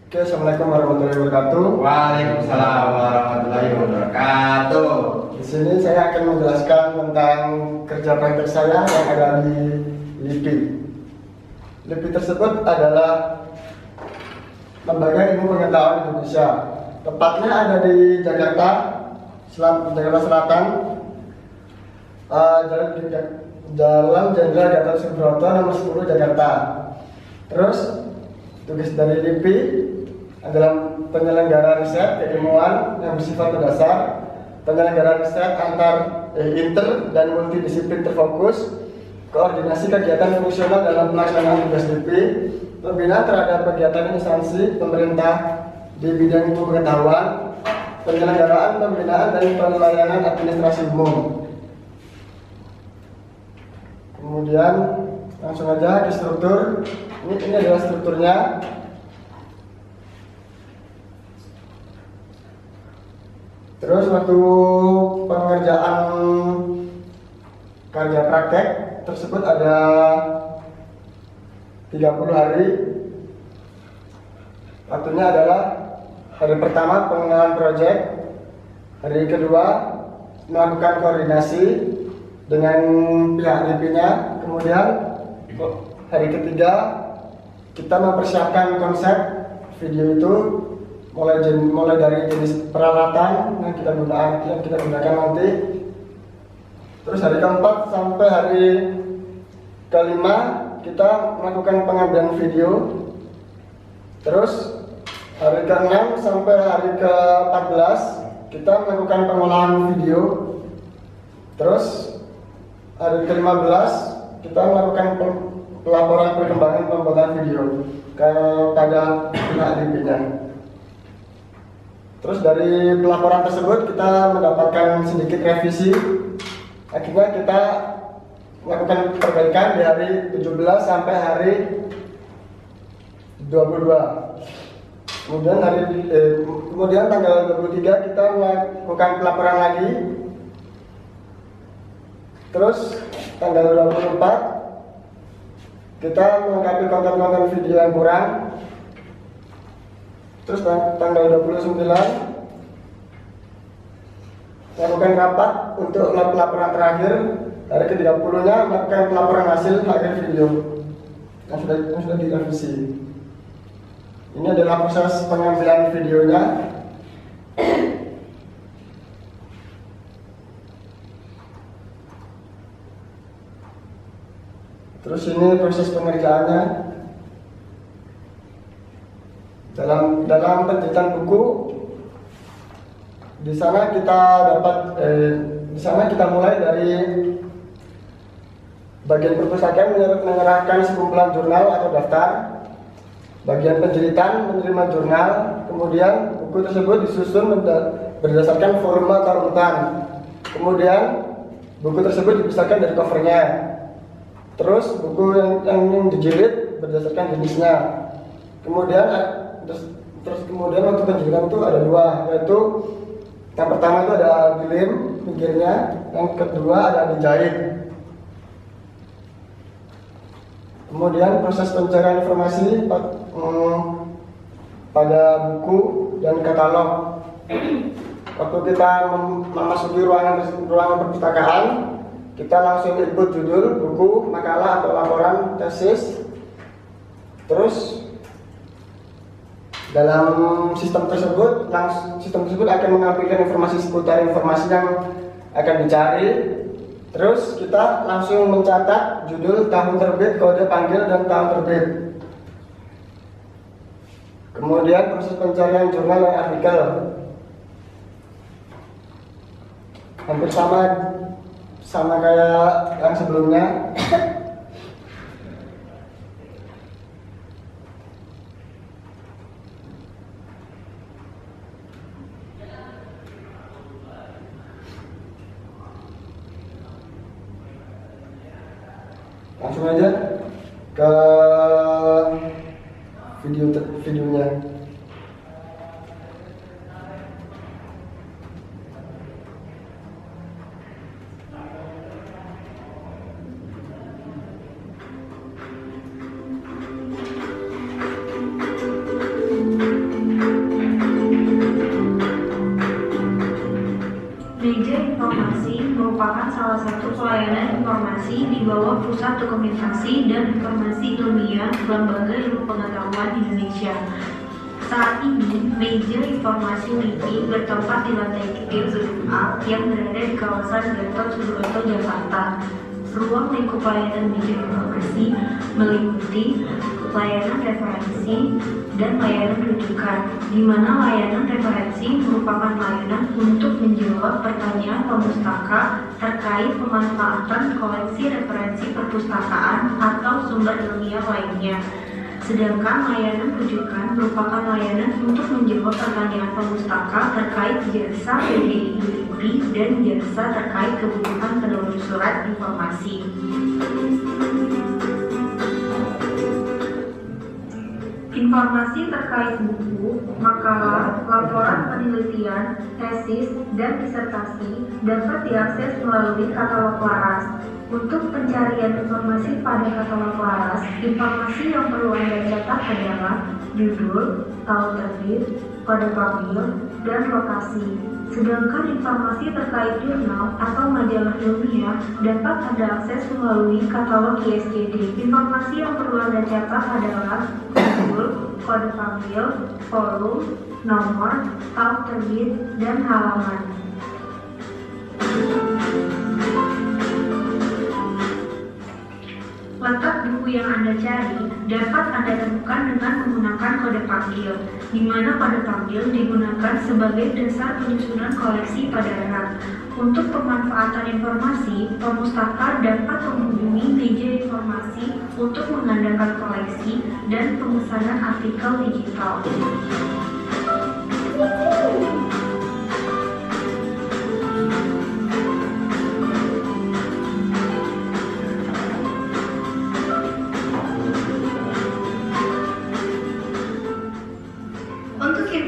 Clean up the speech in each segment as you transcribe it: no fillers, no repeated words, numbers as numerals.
Oke, assalamualaikum warahmatullahi wabarakatuh. Waalaikumsalam warahmatullahi wabarakatuh. Di sini saya akan menjelaskan tentang kerja praktek saya yang ada di LIPI. LIPI tersebut adalah Lembaga Ilmu Pengetahuan Indonesia. Tepatnya ada di Jakarta, Jakarta Selatan, Jalan Jenderal Gatot Subroto nomor 10 Jakarta. Terus tugas dari LIPI adalah penyelenggara riset keilmuan yang bersifat mendasar, penyelenggara riset inter dan multidisiplin terfokus, koordinasi kegiatan fungsional dalam pelaksanaan tugas LIPI, pembinaan terhadap kegiatan instansi pemerintah di bidang ilmu pengetahuan, penyelenggaraan pembinaan dan pelayanan administrasi umum. Kemudian langsung aja ke struktur. Ini adalah strukturnya. Terus waktu pengerjaan kerja praktek tersebut ada 30 hari. Waktunya adalah hari pertama pengenalan proyek, hari kedua melakukan koordinasi dengan pihak LIPI-nya, kemudian hari ketiga kita mempersiapkan konsep video itu mulai dari jenis peralatan yang kita gunakan nanti. Terus hari keempat sampai hari kelima kita melakukan pengambilan video. Terus hari ke-6 sampai hari ke-14 kita melakukan pengolahan video. Terus hari ke-15 kita melakukan pelaporan perkembangan pembuatan video kepada pihak LIPI-nya. Terus dari pelaporan tersebut kita mendapatkan sedikit revisi. Akhirnya kita melakukan perbaikan di hari 17 sampai hari 22. Kemudian tanggal 23 kita melakukan pelaporan lagi. Terus tanggal 24 kita melengkapi konten-konten video yang kurang. Terus tanggal 29 melakukan rapat untuk pelaporan terakhir. Hari ke-30-nya melakukan pelaporan hasil akhir video yang sudah direvisi. Ini adalah proses pengambilan videonya. Terus ini proses pengerjaannya. Dalam penelitian buku, di sana kita mulai dari bagian perpustakaan menyerahkan sekumpulan jurnal atau daftar. Bagian penjelitan menerima jurnal, kemudian buku tersebut disusun berdasarkan volume atau urutan. Kemudian buku tersebut dipisahkan dari covernya. Terus buku yang dijilid berdasarkan jenisnya. Kemudian waktu penjilitan itu ada dua, yaitu yang pertama itu ada dilem pinggirnya, yang kedua ada dijahit. Kemudian proses pencarian informasi pada buku dan katalog. Waktu kita memasuki ruangan perpustakaan, kita langsung input judul buku, makalah atau laporan tesis. Terus dalam sistem tersebut akan mengambilkan informasi seputar informasi yang akan dicari. Terus kita langsung mencatat judul, tahun terbit, kode panggil, dan tahun terbit. Kemudian proses pencarian jurnal dan artikel hampir sama kayak yang sebelumnya. Langsung aja ke videonya. salah satu pelayanan informasi di bawah Pusat Dokumentasi dan Informasi Ilmiah Lembaga Ilmu Pengetahuan Indonesia. Saat ini, meja informasi LIPI bertempat di lantai 3 gedung A yang berada di kawasan Gatot Subroto, Jakarta. Ruang lingkup pelayanan meja informasi meliputi layanan referensi dan layanan rujukan, di mana layanan referensi merupakan layanan untuk menjawab pertanyaan pemustaka terkait pemanfaatan koleksi referensi perpustakaan atau sumber ilmiah lainnya. Sedangkan layanan rujukan merupakan layanan untuk menjawab pertanyaan pemustaka terkait jasa PDI LIPI dan jasa terkait kebutuhan penulis surat informasi. Informasi terkait buku, makalah, laporan penelitian, tesis, dan disertasi dapat diakses melalui katalog laras. Untuk pencarian informasi pada katalog laras, informasi yang perlu Anda catat adalah judul, tahun terbit, kode panggil, dan lokasi. Sedangkan informasi terkait jurnal atau majalah ilmiah dapat Anda akses melalui katalog ISJD. Informasi yang perlu Anda catat adalah judul, kode panggil, volume, nomor, tahun terbit, dan halaman. Letak buku yang Anda cari dapat Anda temukan dengan menggunakan kode panggil, di mana kode panggil digunakan sebagai dasar penyusunan koleksi pada rak. Untuk pemanfaatan informasi, pemustaka dapat mengunjungi meja informasi untuk mengandalkan koleksi dan pemesanan artikel digital.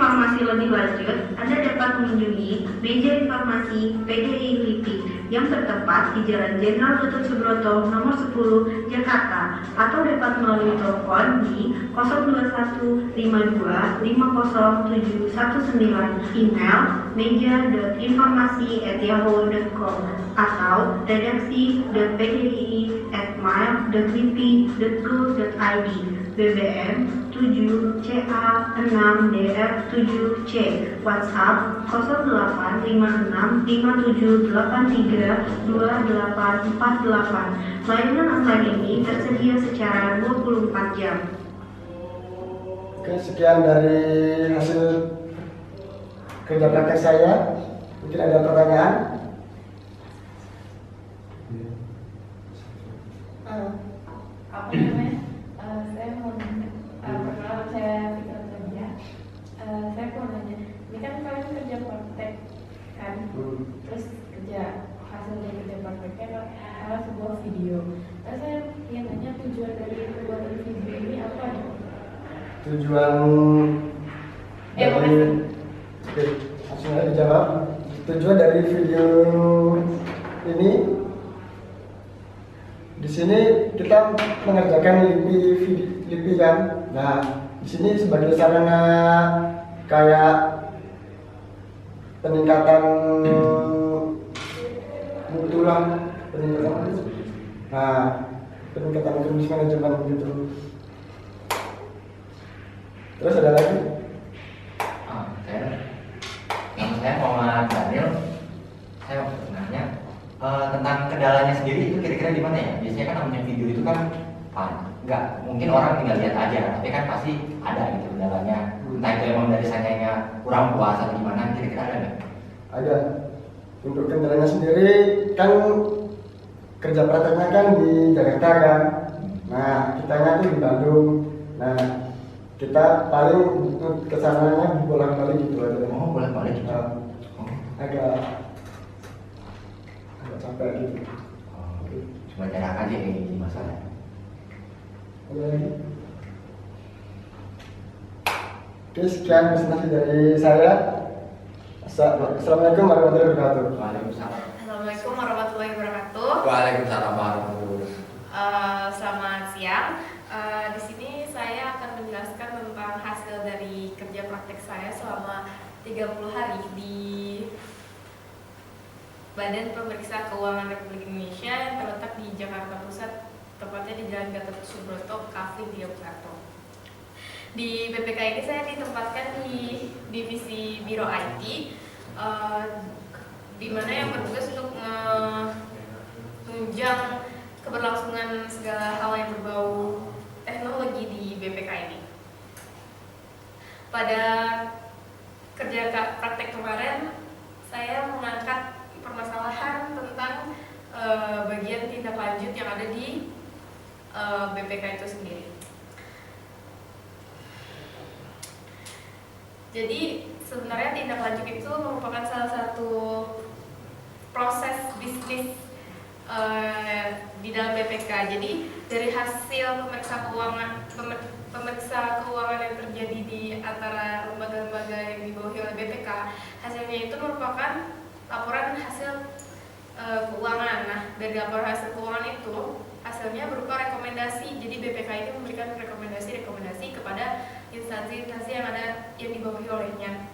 Informasi lebih lanjut, Anda dapat mengunjungi meja informasi PDI LIPI yang tertempat di Jalan Jenderal Gatot Subroto nomor 10 Jakarta, atau dapat melalui telepon di 02152507119, email meja.informasi@yahoo.com, atau redaksi.pdii@mail.lipi.go.id, BBM 7CA6DR7C, WhatsApp 085657832848. Layanan online ini tersedia secara 24 jam. Oke, sekian dari hasil kerja praktek saya. Mungkin ada pertanyaan? Apa namanya? Saya mau nanya. Perkenalan saya Fitra Tania. Saya mau nanya. Ini kan kalian kerja praktek kan? Terus hasil dari kerja prakteknya adalah sebuah video. Terus saya ingin nanya tujuan dari pembuatan video ini apa ya? Tujuan dari Oke, langsung aja dijawab. Tujuan dari video ini, di sini kita mengerjakan LIPI kan. Nah, di sini sebagai sarana kayak peningkatan mutu lah, peningkatan krisis manajemen gitu. Terus ada lagi? Nama saya Muhammad Daniel. Saya mau bertanya tentang kendalanya sendiri itu kira-kira gimana ya? Biasanya kan namanya video itu kan nggak mungkin orang tinggal lihat aja, tapi kan pasti ada gitu kendalanya. Entah itu emang dari sananya kurang puas atau gimana, kira-kira ada nggak? Ada. Untuk kendalanya sendiri kan kerja prakteknya kan di Jakarta kan. Nah, kitanya tuh di Bandung. Nah, kita paling kesananya bolak-balik gitu aja. Oh, bolak-balik gitu. Agak capek gitu. Cuma jarak aja yang jadi masalah. Ada lagi? Oke, sekian presentasi dari saya. Assalamualaikum warahmatullahi wabarakatuh. Waalaikumsalam. Assalamualaikum warahmatullahi wabarakatuh. Waalaikumsalam warahmatullahi wabarakatuh. Selamat siang. Di sini saya akan menjelaskan tentang hasil dari kerja praktek saya selama 30 hari di Badan Pemeriksa Keuangan Republik Indonesia yang terletak di Jakarta Pusat, tepatnya di Jalan Gatot Subroto, Cafe Yogyakarta. Di BPK ini saya ditempatkan di divisi Biro IT, di mana yang bertugas untuk menunjang keberlangsungan segala hal yang berbau teknologi di BPK ini. Pada kerja praktek kemarin, saya mengangkat permasalahan tentang bagian tindak lanjut yang ada di BPK itu sendiri. Jadi sebenarnya tindak lanjut itu merupakan salah satu proses bisnis di dalam BPK. Jadi dari hasil pemeriksa keuangan yang terjadi di antara lembaga-lembaga yang dibawahi oleh BPK, hasilnya itu merupakan laporan hasil keuangan. Nah, dari laporan hasil keuangan itu hasilnya berupa rekomendasi. Jadi BPK ini memberikan rekomendasi kepada instansi-instansi yang dibawahi olehnya.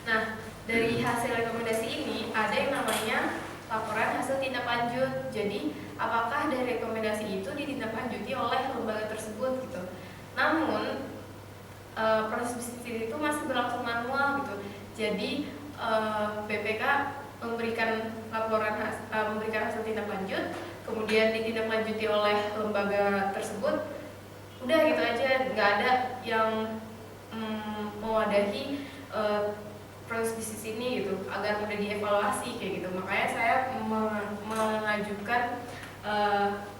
Nah, dari hasil rekomendasi ini ada yang namanya laporan hasil tindak lanjut. Jadi apakah dari rekomendasi itu ditindaklanjuti oleh lembaga tersebut gitu. Namun proses bisnis itu masih berlangsung manual gitu. Jadi BPK memberikan hasil tindak lanjut, kemudian ditindaklanjuti oleh lembaga tersebut. Udah gitu aja, nggak ada yang mewadahi proses bisnis ini gitu, agar mudah dievaluasi kayak gitu. Makanya saya mengajukan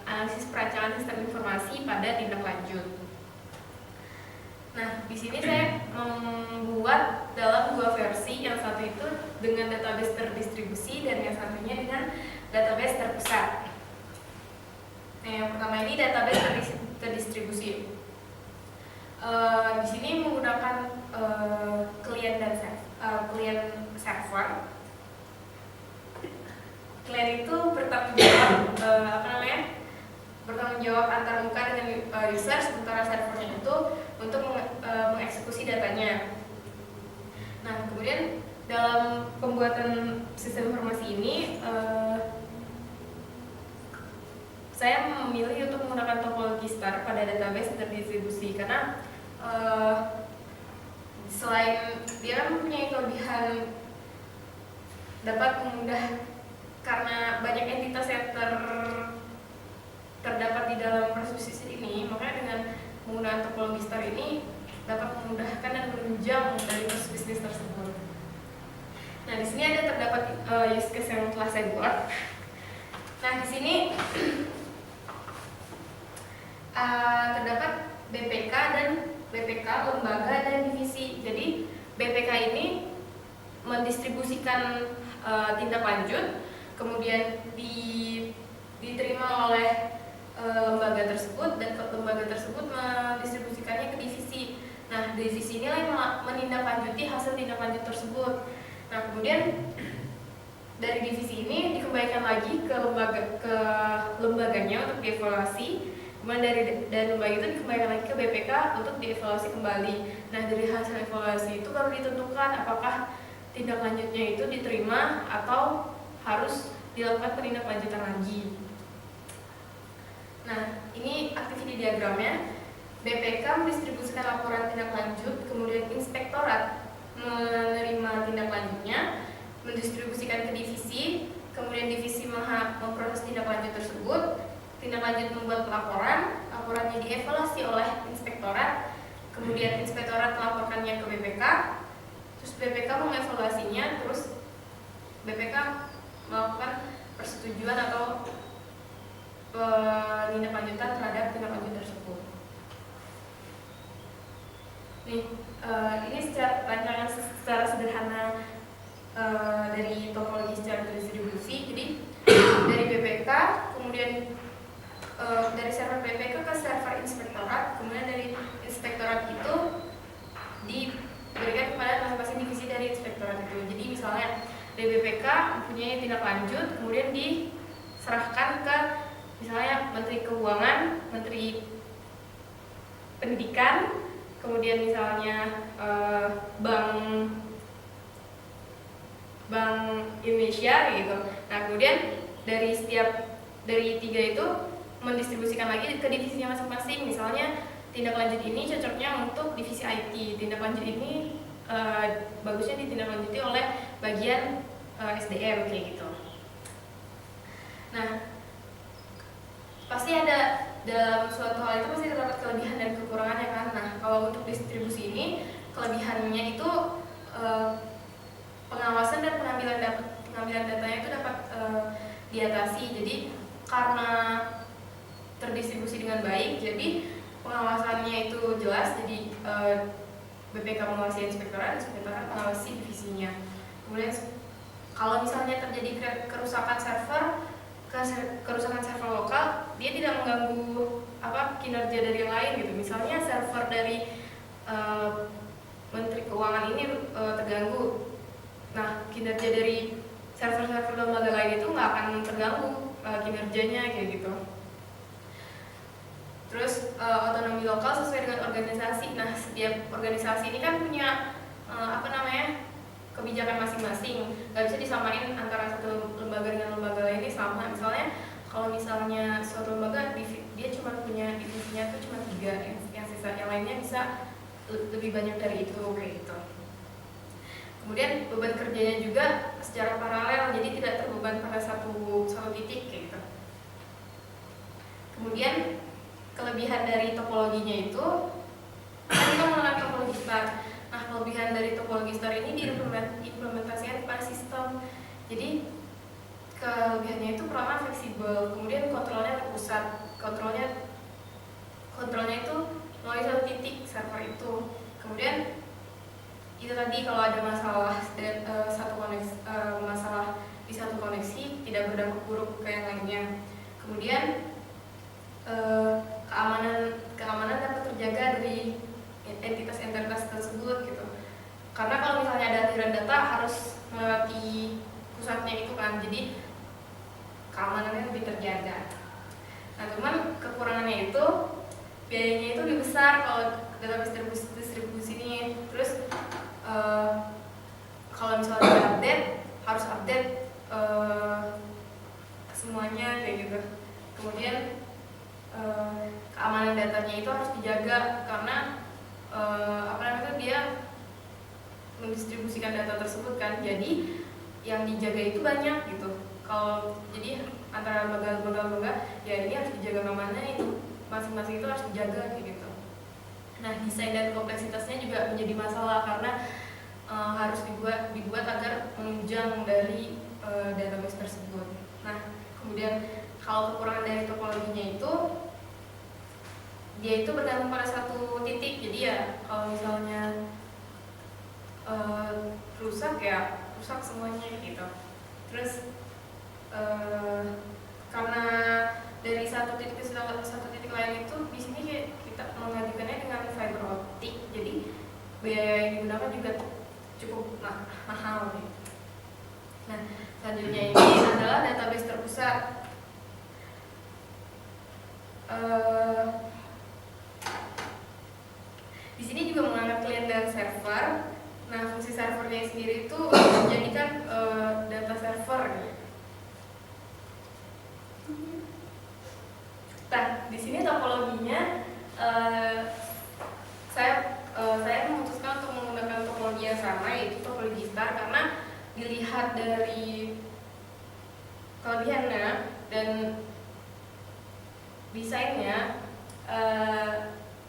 analisis perancangan sistem informasi pada tindak lanjut. Nah, di sini saya membuat dalam dua versi, yang satu itu dengan database terdistribusi dan yang satunya dengan database terpusat. Nah, yang pertama ini database terdistribusi. Di sini menggunakan client server. Client itu bertanggung jawab bertanggung jawab antar muka dengan user, sementara servernya itu untuk mengeksekusi datanya. Nah, kemudian dalam pembuatan sistem informasi ini saya memilih untuk menggunakan topologi star pada database terdistribusi karena selain dia kan mempunyai kelebihan dapat memudah karena banyak entitas yang terdapat di dalam proses bisnis ini, makanya dengan menggunakan topologi star ini dapat memudahkan dan menunjang dari proses bisnis tersebut. Nah, di sini ada terdapat use case yang telah saya buat. Nah, di sini terdapat BPK dan BPK, lembaga dan divisi. Jadi BPK ini mendistribusikan tindak lanjut, kemudian diterima oleh lembaga tersebut, dan lembaga tersebut mendistribusikannya ke divisi. Nah, divisi inilah yang menindaklanjuti hasil tindak lanjut tersebut. Nah, kemudian dari divisi ini dikembalikan lagi ke lembaganya untuk dievaluasi. Kemudian dari lembaga itu dikembalikan lagi ke BPK untuk dievaluasi kembali. Nah, dari hasil evaluasi itu baru ditentukan apakah tindak lanjutnya itu diterima atau harus dilakukan penindaklanjutan lagi. Nah, ini activity diagramnya. BPK mendistribusikan laporan tindak lanjut, kemudian inspektorat menerima tindak lanjutnya, mendistribusikan ke divisi, kemudian divisi memproses tindak lanjut tersebut, tindak lanjut membuat laporannya dievaluasi oleh inspektorat, kemudian inspektorat melaporkannya ke BPK, terus BPK mengevaluasinya, terus BPK melakukan persetujuan atau penindaklanjutan terhadap tindak lanjut tersebut. Nih, ini rancangan secara sederhana dari topologi secara terdistribusi. Jadi dari BPK, kemudian dari server BPK ke server inspektorat, kemudian dari inspektorat itu diberikan kepada masing-masing divisi dari inspektorat itu. Jadi misalnya dari BPK mempunyai tindak lanjut, kemudian diserahkan ke misalnya Menteri Keuangan, Menteri Pendidikan, kemudian misalnya Bank Bank Indonesia gitu. Nah kemudian dari tiga itu mendistribusikan lagi ke divisinya masing-masing. Misalnya tindak lanjut ini cocoknya untuk divisi IT, tindak lanjut ini bagusnya ditindaklanjuti oleh bagian SDM kayak gitu. Nah, pasti ada dalam suatu hal itu pasti terdapat kelebihan dan kekurangannya kan. Nah, kalau untuk distribusi ini kelebihannya itu pengawasan dan pengambilan datanya itu dapat diatasi. Jadi karena terdistribusi dengan baik, jadi pengawasannya itu jelas. Jadi BPK mengawasi inspektorat mengawasi divisinya. Kemudian kalau misalnya terjadi kerusakan server lokal, dia tidak mengganggu kinerja dari yang lain gitu. Misalnya server dari Menteri Keuangan ini terganggu, nah kinerja dari server-server lembaga lain itu nggak akan terganggu kinerjanya kayak gitu. Terus otonomi lokal sesuai dengan organisasi. Nah, setiap organisasi ini kan punya kebijakan masing-masing. Gak bisa disamain antara satu lembaga dengan lembaga lain ini sama. Misalnya kalau misalnya suatu lembaga dia cuma punya divisinya tuh cuma 3, yang sisa yang lainnya bisa lebih banyak dari itu kayak gitu. Kemudian beban kerjanya juga secara paralel, jadi tidak terbeban pada satu titik kayak gitu. Kemudian kelebihan dari topologinya itu kita menggunakan topologi star. Nah, kelebihan dari topologi star ini diimplementasikan pada sistem. Jadi kelebihannya itu pertama fleksibel, kemudian kontrolnya terpusat. Kontrolnya itu melalui satu titik server itu. Kemudian itu tadi kalau ada masalah dan masalah di satu koneksi tidak berdampak buruk ke yang lainnya. Kemudian keamanan dapat terjaga dari entitas tersebut gitu. Karena kalau misalnya ada aliran data harus melewati pusatnya itu kan, jadi keamanannya lebih terjaga. Nah, cuman kekurangannya itu biayanya itu lebih besar kalau dalam distribusi ini. Terus kalau misalnya harus update semuanya kayak gitu. Kemudian keamanan datanya itu harus dijaga karena dia mendistribusikan data tersebut kan, jadi yang dijaga itu banyak gitu. Kalau jadi antara lembaga ya ini harus dijaga keamanan itu masing-masing itu harus dijaga kayak gitu. Nah, desain dan kompleksitasnya juga menjadi masalah karena harus dibuat agar menunjang dari database tersebut. Nah, kemudian kalau kekurangan dari topologinya itu dia itu bergantung pada satu titik. Jadi ya kalau misalnya rusak semuanya gitu. Terus karena dari satu titik ke satu titik lain itu di sini kita mengajukannya dengan fiber optik. Jadi biaya yang digunakan juga cukup mahal gitu. Nah, selanjutnya ini adalah database terpusat. Di sini juga mengangkat klien dan server. Nah, fungsi servernya sendiri itu menjadikan data server. Nah, di sini topologinya saya memutuskan untuk menggunakan topologi yang sama, yaitu topologi star, karena dilihat dari kelebihannya dan desainnya,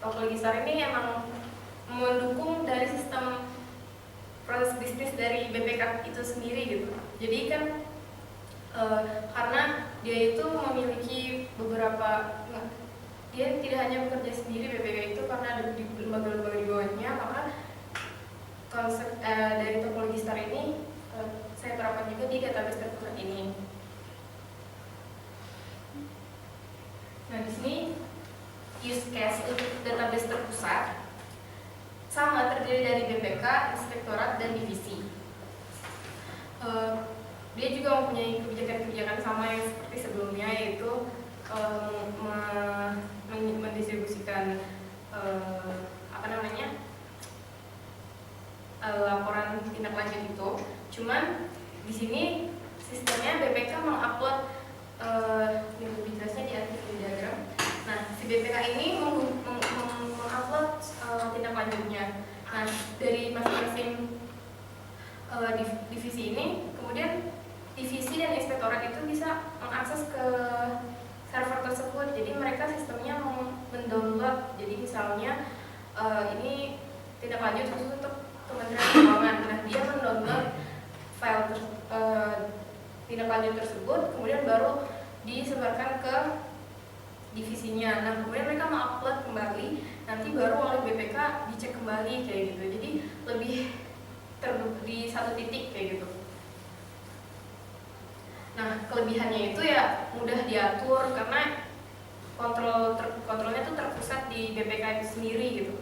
topologi star ini emang mendukung dari sistem proses bisnis dari BPK itu sendiri gitu. Jadi kan karena dia itu memiliki dia tidak hanya bekerja sendiri BPK itu, karena ada di lembaga-lembaga di bawahnya, maka konsep dari topologi star ini saya terapkan juga di database terpusat ini. Nah, di sini use case untuk database terpusat sama, terdiri dari BPK, inspektorat, dan divisi. Dia juga mempunyai kebijakan-kebijakan sama yang seperti sebelumnya, yaitu mendistribusikan laporan tindak lanjut itu. Cuman di sini sistemnya BPK mengupload ini lebih jelasnya di activity diagram. Nah, si BPK ini mengupload tindak lanjutnya. Nah, dari masing-masing divisi ini, kemudian divisi dan inspektorat itu bisa mengakses ke server tersebut. Jadi mereka sistemnya mendownload. Jadi misalnya ini tindak lanjut khusus untuk Kementerian Keuangan. Nah, dia mendownload file tindak lanjut tersebut, kemudian baru disebarkan ke divisinya. Nah, kemudian mereka mengupload kembali, nanti baru oleh BPK dicek kembali kayak gitu. Jadi lebih di satu titik kayak gitu. Nah, kelebihannya itu ya mudah diatur karena kontrolnya tuh terpusat di BPK itu sendiri gitu.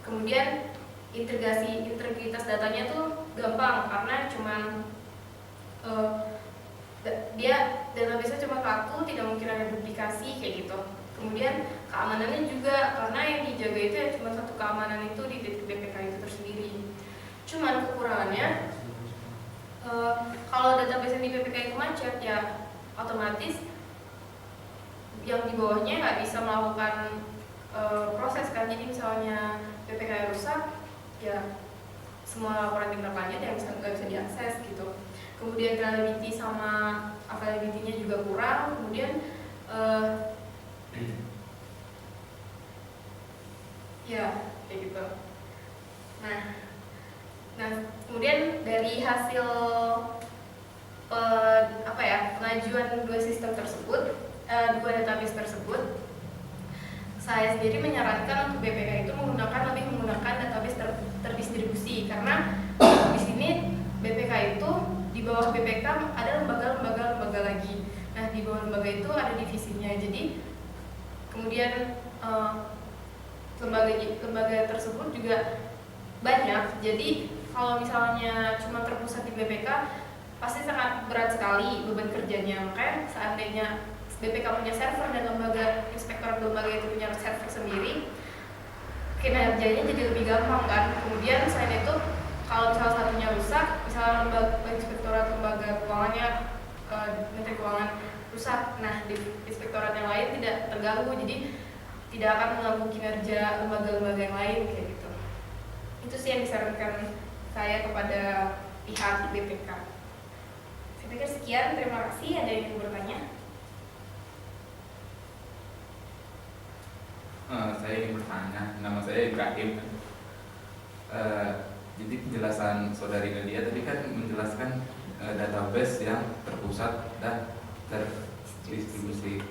Kemudian integritas datanya tuh gampang karena cuman dia database-nya cuma satu, tidak mungkin ada duplikasi kayak gitu. Kemudian keamanannya juga karena yang dijaga itu ya cuma satu keamanan itu di BPK itu tersendiri. Cuman kekurangannya kalau database di BPK itu macet ya otomatis yang di bawahnya nggak bisa melakukan proses kan. Jadi misalnya BPK rusak ya semua laporan tindak lanjut yang nggak bisa diakses gitu. Kemudian reliability sama availability-nya juga kurang. Kemudian ya kayak gitu. Nah kemudian dari hasil pengajuan dua sistem tersebut, dua database tersebut, saya sendiri menyarankan untuk BPK itu lebih menggunakan database terdistribusi karena di sini BPK itu di bawah BPK ada lembaga lagi. Nah, di bawah lembaga itu ada divisinya. Jadi kemudian lembaga tersebut juga banyak. Jadi kalau misalnya cuma terpusat di BPK pasti sangat berat sekali beban kerjanya. Makanya seandainya BPK punya server dan inspektorat lembaga itu punya server sendiri, kinerjanya jadi lebih gampang kan. Kemudian selain itu kalau misalnya satunya rusak, misalnya inspektorat lembaga keuangannya Menteri Keuangan rusak, nah di inspektorat yang lain tidak terganggu, jadi tidak akan mengganggu kinerja lembaga-lembaga yang lain kayak gitu. Itu sih yang disarankan saya kepada pihak BPK. Saya pikir sekian, terima kasih. Ada yang ingin bertanya? Saya ingin bertanya, nama saya Ibrahim. Jadi penjelasan saudari Nadia tadi kan menjelaskan database yang terpusat dan terdistribusi.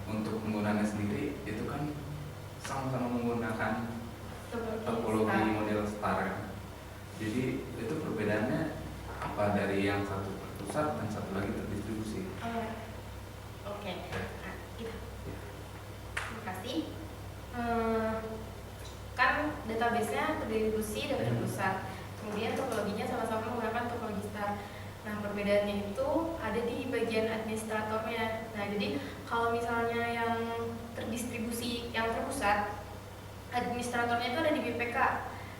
Untuk penggunaannya sendiri itu kan sama-sama menggunakan topologi model star. Jadi itu perbedaannya apa dari yang satu terpusat dan satu lagi terdistribusi? Oke. Nah, gitu. Terima kasih. Kan database-nya terdistribusi dan terpusat. Kemudian topologinya sama-sama menggunakan topologi star. Nah, perbedaannya itu ada di bagian administratornya. Nah, jadi kalau misalnya yang terdistribusi, yang terpusat, administratornya itu ada di BPK.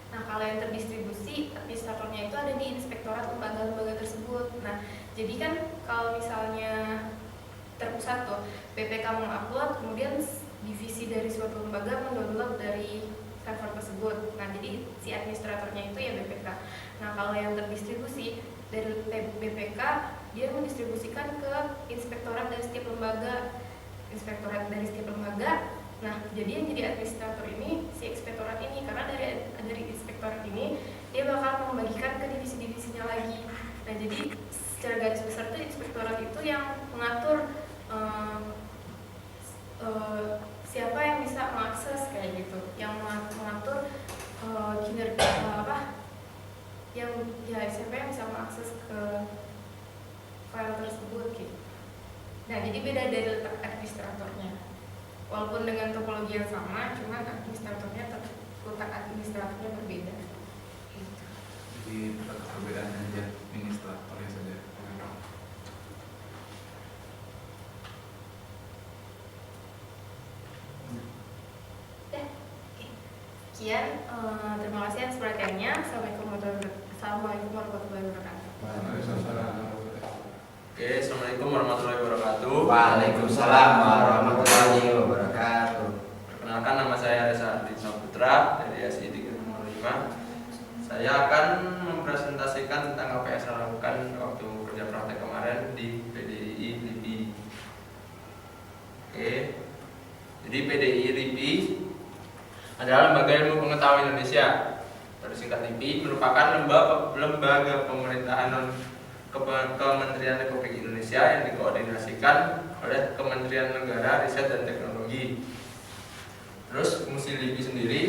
Nah, kalau yang terdistribusi, administratornya itu ada di inspektorat lembaga-lembaga tersebut. Nah, jadi kan kalau misalnya terpusat tuh, BPK mengupload, kemudian divisi dari suatu lembaga mendownload dari server tersebut. Nah, jadi si administratornya itu ya BPK. Nah, kalau yang terdistribusi dari BPK, dia mendistribusikan ke inspektorat dari setiap lembaga. Nah, jadi yang jadi administrator ini si inspektorat ini, karena dari inspektorat ini dia bakal membagikan ke divisi-divisinya lagi. Nah, jadi secara garis besar itu inspektorat itu yang mengatur siapa yang bisa mengakses kayak gitu, yang mengatur kinerja yang ya siapa yang bisa mengakses ke file tersebut gitu. Nah, jadi beda dari letak administratornya. Walaupun dengan topologi yang sama, cuman administratornya letak administratornya berbeda. Gitu. Jadi letak perbedaannya aja administratornya saja. Sekian, terima kasih atas perhatiannya. Assalamualaikum warahmatullahi wabarakatuh. Oke, assalamualaikum warahmatullahi wabarakatuh. Waalaikumsalam warahmatullahi wabarakatuh. Perkenalkan, nama saya Reza Arditya Putra dari SI 305. Saya akan mempresentasikan tentang apa yang saya lakukan waktu kerja praktek kemarin di PDI LIPI. Oke, jadi PDI LIPI adalah Lembaga Ilmu Pengetahuan Indonesia, atau disingkat LIPI, merupakan lembaga pemerintahan Kementerian Republik Indonesia yang dikoordinasikan oleh Kementerian Negara Riset dan Teknologi. Terus fungsi LIPI sendiri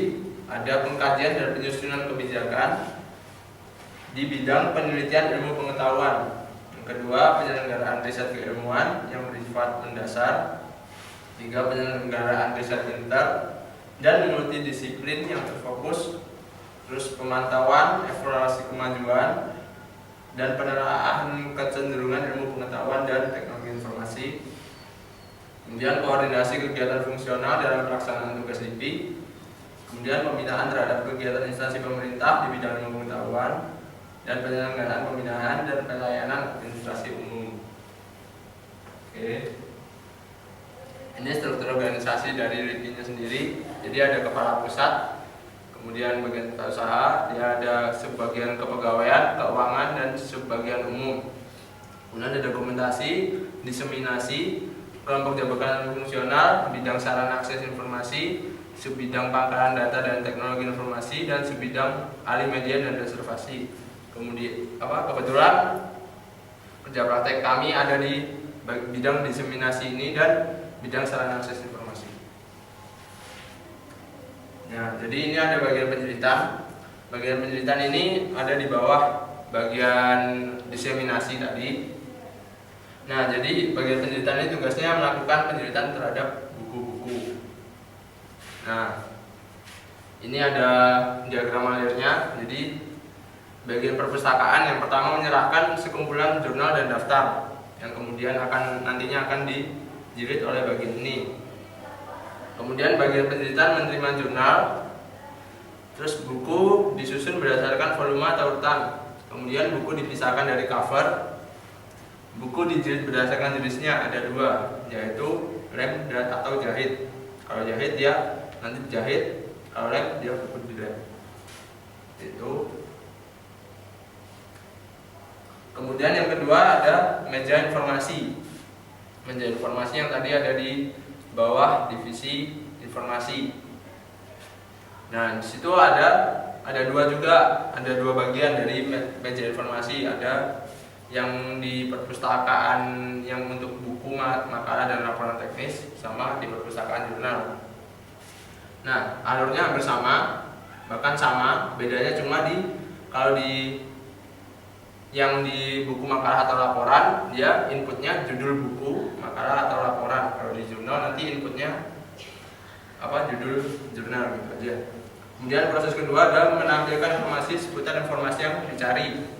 ada pengkajian dan penyusunan kebijakan di bidang penelitian ilmu pengetahuan. Yang kedua, penyelenggaraan riset keilmuan yang bersifat mendasar. Tiga, penyelenggaraan riset inter dan multidisiplin yang terfokus. Terus pemantauan, evaluasi kemajuan, dan penelaahan kecenderungan ilmu pengetahuan dan teknologi informasi. Kemudian koordinasi kegiatan fungsional dalam pelaksanaan tugas LIPI. Kemudian pembinaan terhadap kegiatan instansi pemerintah di bidang ilmu pengetahuan dan penyelenggaraan pembinaan dan pelayanan administrasi umum. Oke. Ini struktur organisasi dari LIPI-nya sendiri. Jadi ada kepala pusat, kemudian bagian tata usaha, dia ada sebagian kepegawaian, keuangan, dan sebagian umum. Kemudian ada dokumentasi, diseminasi, kelompok jabatan fungsional, bidang sarana akses informasi, sebidang pangkalan data dan teknologi informasi, dan sebidang ahli media dan reservasi. Kemudian kebetulan kerja praktek kami ada di bidang diseminasi ini dan bidang sarana akses informasi. Nah, jadi ini ada bagian penjelitan. Bagian penjelitan ini ada di bawah bagian diseminasi tadi. Nah, jadi bagian penjelitan ini tugasnya melakukan penjelitan terhadap buku-buku. Nah, ini ada diagram alirnya. Jadi bagian perpustakaan yang pertama menyerahkan sekumpulan jurnal dan daftar yang kemudian nantinya akan dijilid oleh bagian ini. Kemudian bagian penjelitan menerima jurnal. Terus buku disusun berdasarkan volume atau urutan. Kemudian buku dipisahkan dari cover. Buku dijilid berdasarkan jenisnya, ada dua, yaitu lem dan atau jahit. Kalau jahit dia nanti dijahit, kalau lem dia buku di lem. Itu. Kemudian yang kedua ada meja informasi. Meja informasi yang tadi ada di bawah divisi informasi. Nah, di situ ada dua juga, ada dua bagian dari meja informasi. Ada yang di perpustakaan yang untuk buku, makalah, dan laporan teknis, sama di perpustakaan jurnal. Nah, alurnya hampir sama, bahkan sama, bedanya cuma kalau yang di buku makalah atau laporan dia inputnya judul buku, makalah atau laporan. Kalau di jurnal nanti inputnya judul jurnal gitu aja. Kemudian proses kedua adalah menampilkan informasi seputar informasi yang dicari.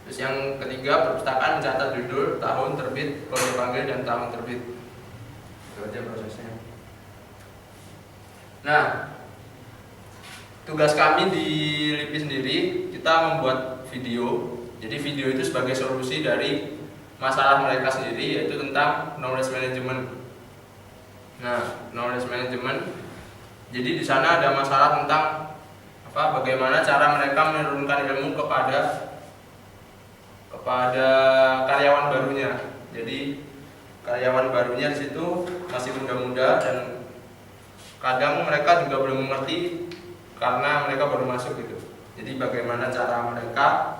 Terus yang ketiga, perpustakaan mencatat judul, tahun terbit, kode panggil, dan tahun terbit. Itu aja prosesnya. Nah, tugas kami di LIPI sendiri, kita membuat video. Jadi video itu sebagai solusi dari masalah mereka sendiri, yaitu tentang knowledge management. Nah, knowledge management. Jadi di sana ada masalah tentang bagaimana cara mereka menurunkan ilmu kepada karyawan barunya. Jadi karyawan barunya di situ masih muda-muda dan kadang mereka juga belum mengerti karena mereka baru masuk gitu. Jadi bagaimana cara mereka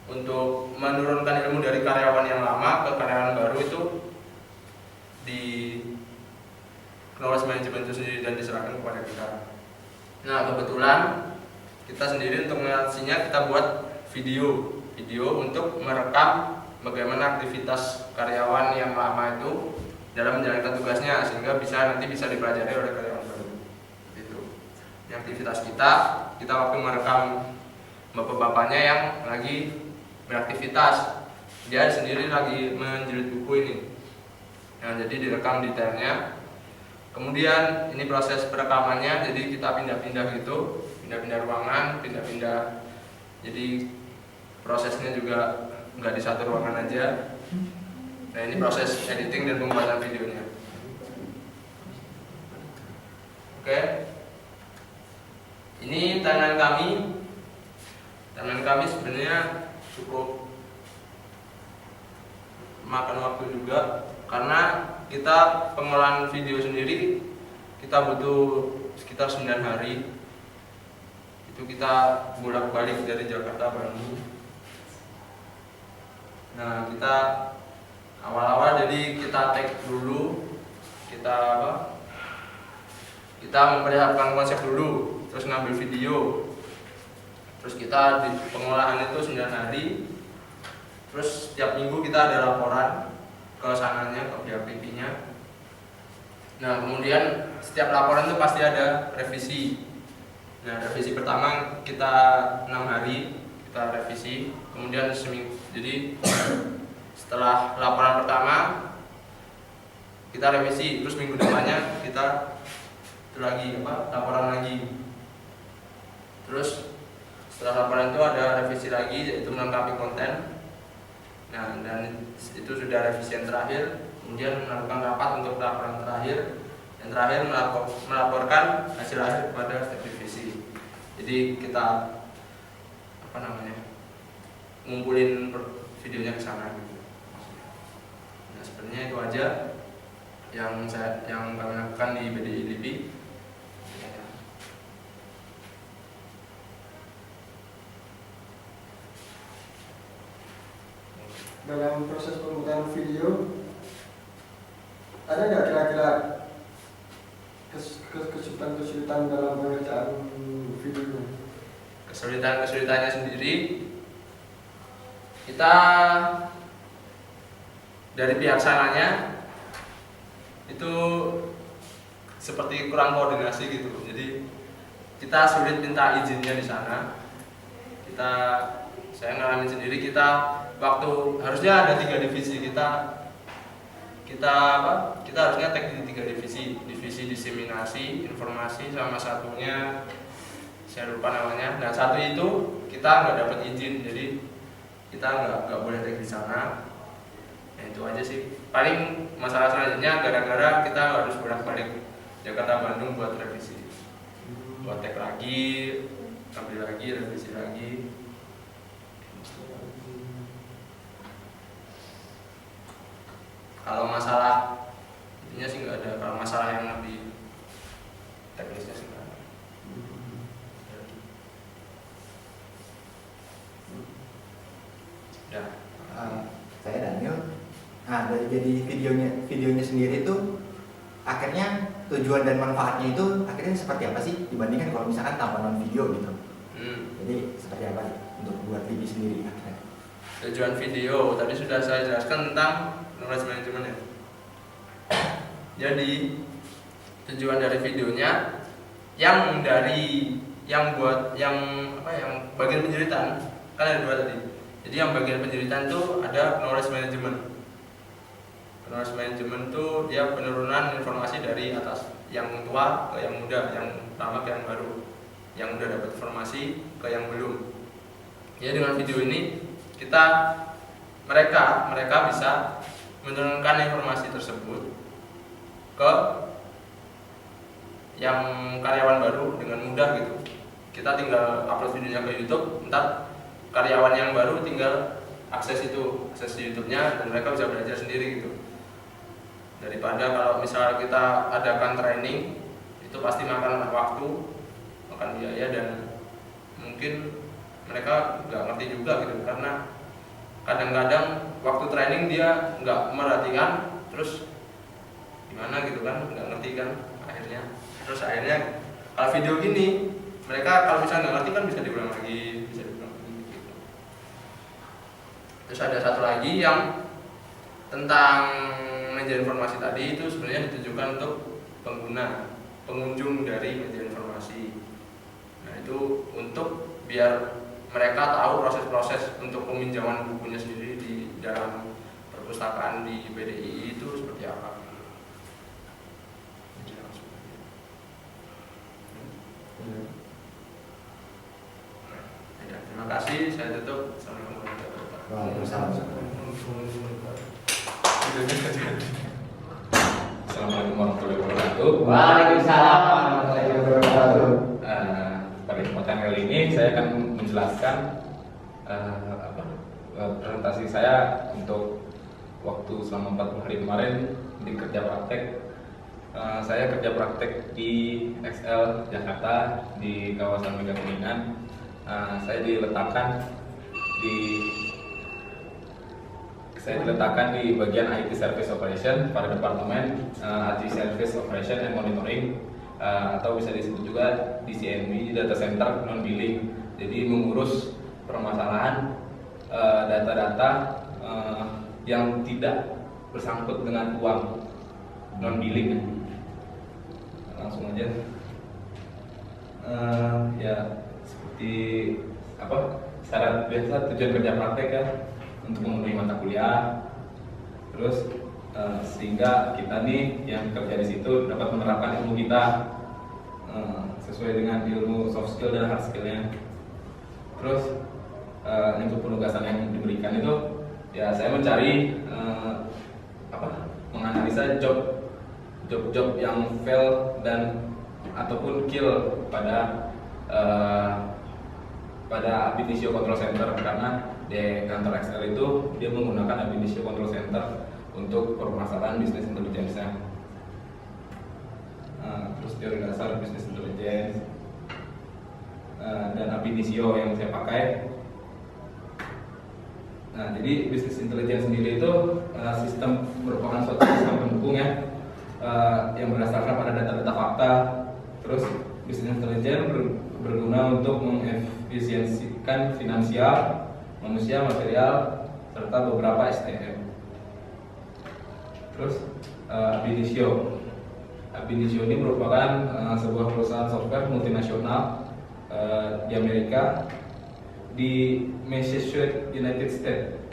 untuk menurunkan ilmu dari karyawan yang lama ke karyawan baru itu di knowledge management itu sendiri dan diserahkan kepada kita. Nah, kebetulan kita sendiri untuk mengatasinya kita buat video untuk merekam bagaimana aktivitas karyawan yang lama itu dalam menjalankan tugasnya, sehingga nanti bisa dipelajari oleh karyawan baru. Itu. Ini aktivitas kita waktu merekam bapak-bapaknya yang lagi beraktivitas, dia sendiri lagi menjilid buku ini. Nah, jadi direkam detailnya. Kemudian ini proses perekamannya, jadi kita pindah-pindah gitu, pindah-pindah ruangan, pindah-pindah. Jadi prosesnya juga nggak di satu ruangan aja. Nah ini proses editing dan pembuatan videonya. Oke, ini timeline kami. Timeline kami sebenarnya cukup makan waktu juga, karena kita pengolahan video sendiri kita butuh sekitar 9 hari. Itu kita bolak-balik dari Jakarta Bandung. Nah kita awal-awal jadi kita take dulu, kita mempersiapkan konsep dulu, terus ngambil video, terus kita di pengolahan itu 9 hari, terus setiap minggu kita ada laporan ke sananya, ke pihak PP-nya. Nah kemudian setiap laporan itu pasti ada revisi. Nah revisi pertama kita 6 hari kita revisi, kemudian seminggu. Jadi setelah laporan pertama kita revisi, terus minggu depannya kita itu lagi laporan lagi. Terus setelah laporan itu ada revisi lagi, yaitu melengkapi konten. Nah dan itu sudah revisi yang terakhir. Kemudian melakukan rapat untuk laporan terakhir. Yang terakhir melaporkan hasil akhir kepada staf divisi. Jadi kita ngumpulin videonya ke sana gitu. Nah sebenarnya itu aja yang kami lakukan di BDI LIPI. Dalam proses pembuatan video, ada nggak kira-kira kesulitan dalam pengerjaan video? Kesulitannya sendiri, kita dari pihak sananya itu seperti kurang koordinasi gitu. Jadi kita sulit minta izinnya di sana. Saya ngalamin sendiri, kita waktu harusnya ada 3 divisi, kita harusnya tag di 3 divisi diseminasi informasi, sama satunya saya lupa namanya. Nah satu itu kita nggak dapat izin, jadi kita nggak boleh tag di sana. Nah itu aja sih. Paling masalah selanjutnya gara-gara kita harus bolak-balik Jakarta Bandung buat revisi, buat tag lagi, ambil lagi, revisi lagi. Kalau masalah intinya sih nggak ada. Kalau masalah yang lebih teknisnya sih nggak ada. Ya. Saya Daniel. Nah dari jadi videonya sendiri itu akhirnya tujuan dan manfaatnya itu akhirnya seperti apa sih dibandingkan kalau misalkan tanpa non video gitu? Jadi seperti apa sih untuk buat video sendiri akhirnya? Tujuan video tadi sudah saya jelaskan tentang knowledge management ya. Jadi tujuan dari videonya yang bagian penjeritan kan ada 2 tadi. Jadi yang bagian penjeritan itu ada knowledge management. Knowledge management itu dia penurunan informasi dari atas, yang tua ke yang muda, yang lama ke yang baru, yang udah dapat informasi ke yang belum. Ya dengan video ini mereka bisa menurunkan informasi tersebut ke yang karyawan baru dengan mudah gitu. Kita tinggal upload videonya ke YouTube, ntar karyawan yang baru tinggal akses YouTube-nya dan mereka bisa belajar sendiri gitu. Daripada kalau misalnya kita adakan training itu pasti makan waktu, makan biaya, dan mungkin mereka nggak ngerti juga gitu, karena kadang-kadang waktu training dia nggak merhatikan, terus gimana gitu kan, nggak ngerti kan akhirnya. Terus akhirnya kalau video gini mereka kalau misalnya nggak ngerti kan bisa diulang lagi gitu. Terus ada satu lagi yang tentang media informasi tadi, itu sebenarnya ditujukan untuk pengunjung dari media informasi. Nah itu untuk biar mereka tahu proses-proses untuk peminjaman bukunya sendiri di dalam perpustakaan di BDI itu seperti apa. Ya, terima kasih, saya tutup. Assalamualaikum. Waalaikumsalam. Assalamualaikum warahmatullahi wabarakatuh. Waalaikumsalam warahmatullahi wabarakatuh. Pada kesempatan kali ini saya akan menjelaskan presentasi saya untuk waktu selama 40 hari kemarin di kerja praktek. Saya kerja praktek di XL Jakarta di kawasan Mega Kuningan. Saya diletakkan di bagian IT Service Operation pada departemen IT Service Operation and Monitoring, atau bisa disebut juga DCNB, Data Center Non Billing. Jadi mengurus permasalahan data-data yang tidak bersangkut dengan uang, non billing. Langsung aja. Ya seperti syarat biasa tujuan kerja praktek ya, untuk memenuhi mata kuliah, terus sehingga kita nih yang kerja di situ dapat menerapkan ilmu kita sesuai dengan ilmu soft skill dan hard skillnya. Terus untuk penugasan yang diberikan itu ya saya mencari menganalisa job yang fail dan ataupun kill pada ab initio control center, karena di kantor XL itu dia menggunakan ab initio control center untuk permasalahan bisnis intelligence-nya. Terus teori dasar bisnis intelligence dan ab initio yang saya pakai. Nah, jadi bisnis intelligence sendiri itu merupakan suatu sistem pendukung ya, yang berdasarkan pada data-data fakta. Terus bisnis intelligence berguna untuk mengefisiensikan finansial, manusia, material, serta beberapa SDM. Terus ab initio. Ab initio ini merupakan sebuah perusahaan software multinasional di Amerika, di Massachusetts, United States.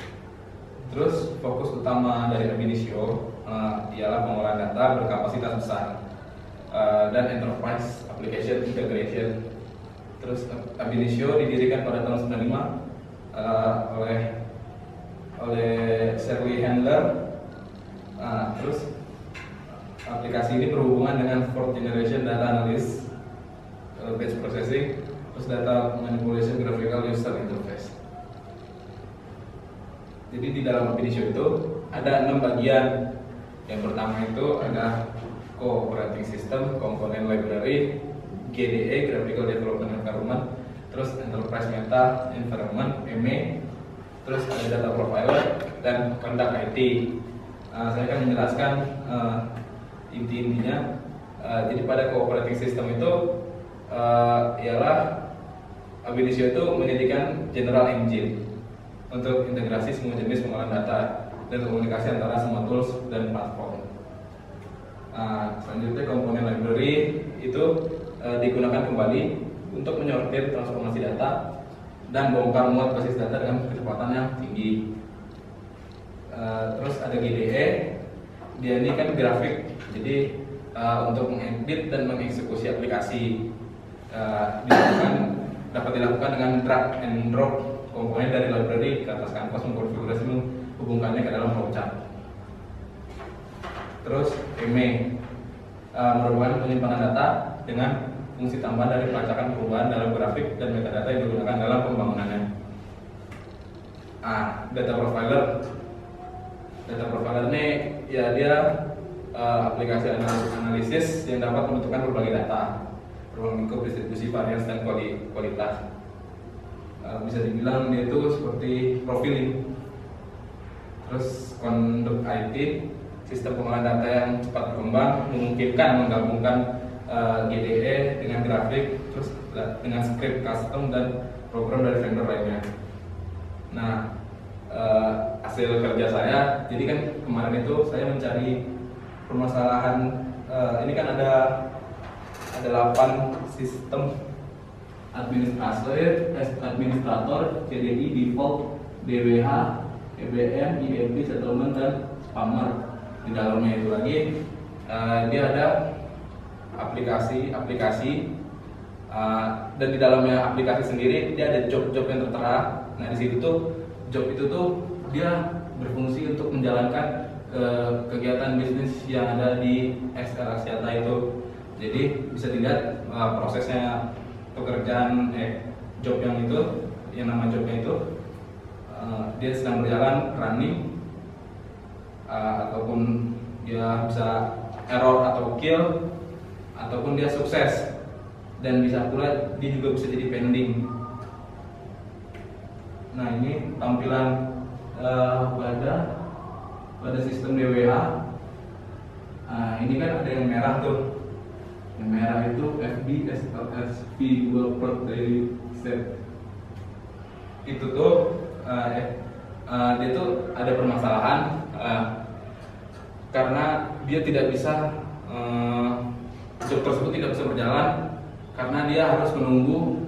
Terus fokus utama dari ab initio ialah pengolahan data berkapasitas besar dan enterprise application integration. Terus ab initio didirikan pada tahun 95 oleh Shirley Handler. Terus aplikasi ini berhubungan dengan fourth generation data analysis, batch processing, terus data manipulation, graphical user interface. Jadi di dalam ab initio itu ada 6 bagian. Yang pertama itu ada co-operating system, component library, GDE, graphical development environment, terus enterprise meta environment, ME, terus ada data profiler dan conduct IT. Saya akan menjelaskan inti-intinya. Jadi pada co-operating system itu ialah ab initio itu menyediakan general engine untuk integrasi semua jenis pengolahan data dan komunikasi antara semua tools dan platform. Selanjutnya komponen library itu digunakan kembali untuk menyortir transformasi data dan bongkar muat basis data dengan kecepatan yang tinggi. Terus ada GDE, dia ini kan grafik, jadi untuk mengedit dan mengeksekusi aplikasi dapat dilakukan dengan drag and drop komponen dari library ke atas kanvas, mengkonfigurasi menghubungkannya ke dalam flowchart. Terus ME merupakan penyimpanan data dengan fungsi tambahan dari pelacakan perubahan dalam grafik dan metadata yang digunakan dalam pembangunannya. Data profiler ini ya dia aplikasi analisis yang dapat menentukan berbagai data, ruang lingkup, distribusi, varians, dan kualitas. Bisa dibilang dia itu seperti profiling. Terus conduct IT, sistem pengolahan data yang cepat berkembang, memungkinkan menggabungkan GDE dengan grafik, terus dengan script custom dan program dari vendor lainnya. Nah, hasil kerja saya, jadi kan kemarin itu saya mencari permasalahan. Ini kan ada 8 sistem administrator, CDI, default, DWH, EBM, IMP, settlement, dan spammer. Di dalamnya itu lagi dia ada aplikasi dan di dalamnya aplikasi sendiri dia ada job-job yang tertera. Nah di situ tuh job itu tuh dia berfungsi untuk menjalankan kegiatan bisnis yang ada di XL Axiata itu. Jadi bisa dilihat prosesnya pekerjaan job yang itu, yang nama jobnya itu dia sedang berjalan running, ataupun dia bisa error atau kill, ataupun dia sukses, dan bisa pula dia juga bisa jadi pending. Nah, ini tampilan pada sistem DWH. Ini kan ada yang merah tuh. Yang merah itu FB, SLSV, World Daily Set. Itu tuh dia tuh ada permasalahan karena dia tidak bisa job tersebut tidak bisa berjalan karena dia harus menunggu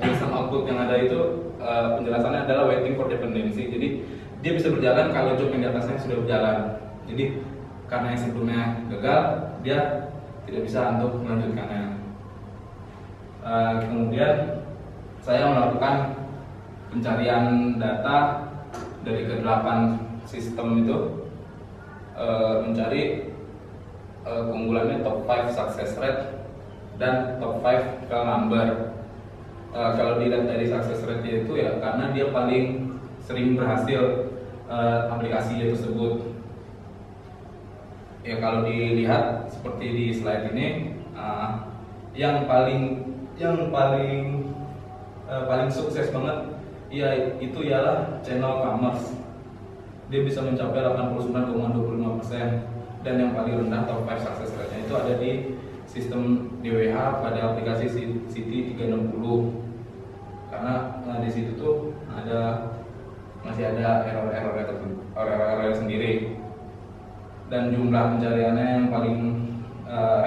tulisan output yang ada itu penjelasannya adalah waiting for dependency. Jadi dia bisa berjalan kalau job yang di atasnya sudah berjalan. Jadi karena yang sebelumnya gagal, dia tidak bisa untuk melanjutkannya. Kemudian saya melakukan pencarian data dari ke-8 sistem itu, mencari keunggulannya top 5 success rate dan top 5 file number. Kalau dilihat dari success rate itu ya karena dia paling sering berhasil aplikasi tersebut. Ya kalau dilihat seperti di slide ini, yang paling sukses banget ya itu ialah channel commerce. Dia bisa mencapai 89,25%, dan yang paling rendah top 5 success rate-nya itu ada di sistem DWH pada aplikasi City 360. Karena di situ tuh masih ada error sendiri, dan jumlah pencariannya yang paling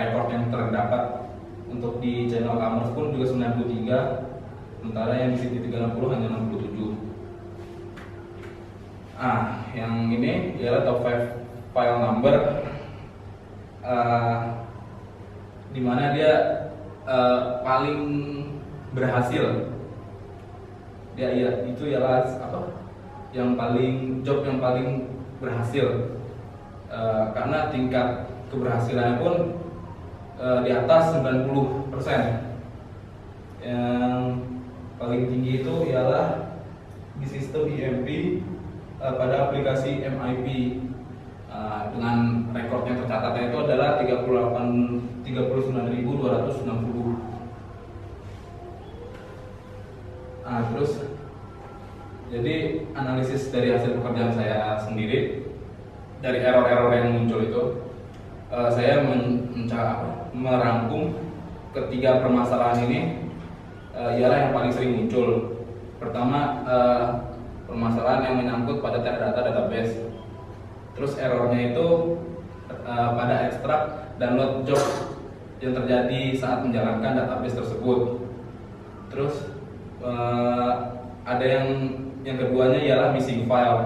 rekor yang terdapat untuk di channel commerce pun juga 93, sementara yang di City 360 hanya 67. Yang ini ialah top 5 file number, di mana dia paling berhasil. Dia itu ialah job yang paling berhasil, karena tingkat keberhasilannya pun di atas 90%. Yang paling tinggi itu ialah di sistem EMP pada aplikasi MIP, dengan rekornya tercatatnya itu adalah 39.260. Terus jadi analisis dari hasil pekerjaan saya sendiri dari error-error yang muncul itu, saya merangkum ketiga permasalahan ini, ialah yang paling sering muncul. Pertama, permasalahan yang menyangkut pada data database. Terus errornya itu pada ekstrak dan load job yang terjadi saat menjalankan database tersebut. Terus ada yang keduanya ialah missing file.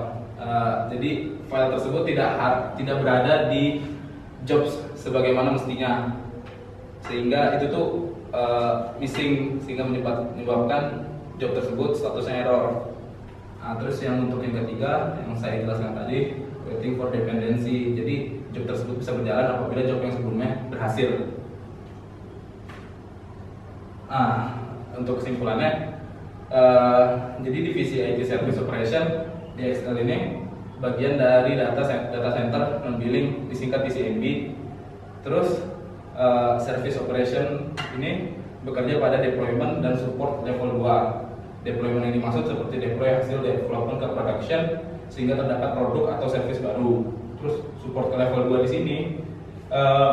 Jadi file tersebut tidak berada di jobs sebagaimana mestinya, sehingga itu tuh missing, sehingga menyebabkan job tersebut statusnya error. Terus yang untuk yang ketiga yang saya jelaskan tadi, waiting for dependency. Jadi job tersebut bisa berjalan apabila job yang sebelumnya berhasil. Untuk kesimpulannya, jadi divisi IT Service Operation di XL ini bagian dari data center non-billing, disingkat DCNB. Terus Service Operation ini bekerja pada deployment dan support level 2. Deployment yang dimaksud seperti deploy hasil development ke production sehingga terdapat produk atau service baru. Terus support ke level 2 di sini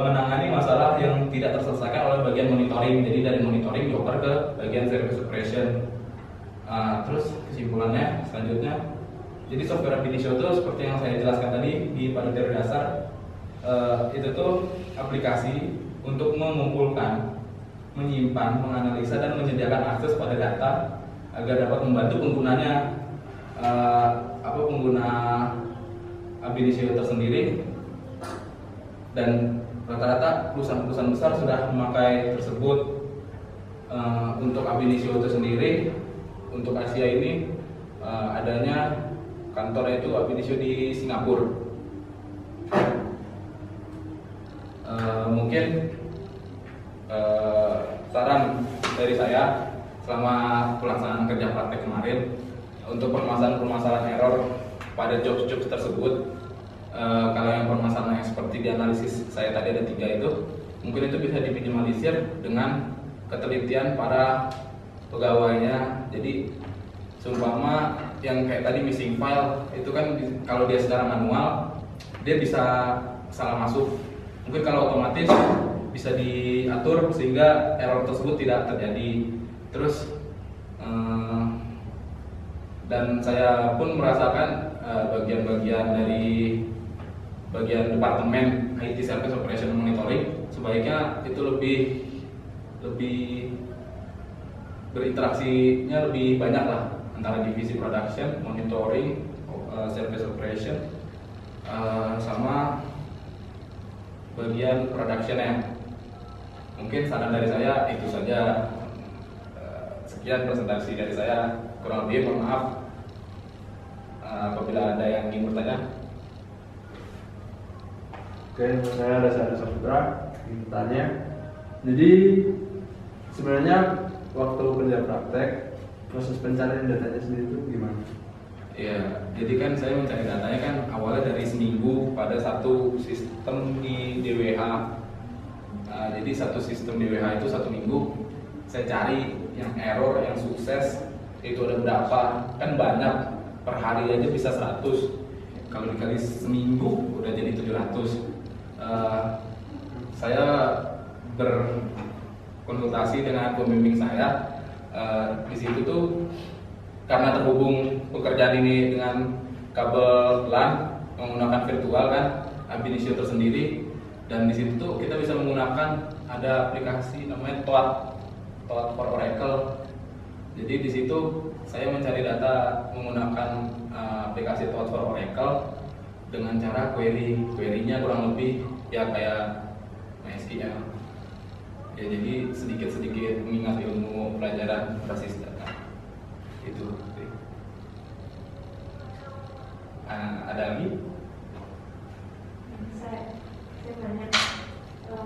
menangani masalah yang tidak terselesaikan oleh bagian monitoring. Jadi dari monitoring dioper ke bagian service operation. Terus kesimpulannya selanjutnya, jadi software ab initio itu seperti yang saya jelaskan tadi pada teori dasar, itu tuh aplikasi untuk mengumpulkan, menyimpan, menganalisa dan menyediakan akses pada data agar dapat membantu penggunanya, pengguna ab initio tersendiri. Dan rata-rata perusahaan-perusahaan besar sudah memakai tersebut. Untuk ab initio itu sendiri, untuk Asia ini adanya kantornya itu ab initio di Singapura. Mungkin saran dari saya selama pelaksanaan kerja praktek kemarin untuk permasalahan error pada jobs tersebut, kalau yang permasalahan yang seperti di analisis saya tadi ada 3 itu, mungkin itu bisa diminimalisir dengan ketelitian para pegawainya. Jadi seumpama yang kayak tadi missing file itu kan kalau dia secara manual dia bisa salah masuk. Mungkin kalau otomatis bisa diatur sehingga error tersebut tidak terjadi. Terus dan saya pun merasakan bagian-bagian dari bagian departemen IT Service Operation Monitoring sebaiknya itu lebih berinteraksinya lebih banyak lah antara divisi production, monitoring, service operation, sama bagian productionnya. Mungkin saran dari saya itu saja. Sekian presentasi dari saya, kurang lebih mohon maaf apabila ada yang ingin bertanya. Oke, saya ada Saputra ingin bertanya. Jadi sebenarnya waktu kerja praktek proses pencarian datanya sendiri itu gimana? Iya, jadi kan saya mencari datanya kan awalnya dari seminggu pada satu sistem di DWH. Jadi satu sistem DWH itu 1 minggu saya cari yang error, yang sukses itu ada berapa, kan banyak, per hari aja bisa 100, kalau dikali seminggu udah jadi 700. Saya berkonsultasi dengan pembimbing saya. Di situ tuh karena terhubung pekerjaan ini dengan kabel LAN menggunakan virtual kan, ab initio tersendiri, dan di situ tuh kita bisa menggunakan ada aplikasi namanya TOAD for Oracle. Jadi di situ saya mencari data menggunakan aplikasi TOAD for Oracle dengan cara query-nya kurang lebih ya kayak MySQL. Ya jadi sedikit-sedikit mengingat ilmu pelajaran basis data. Itu. Ada lagi? Saya nanya, saya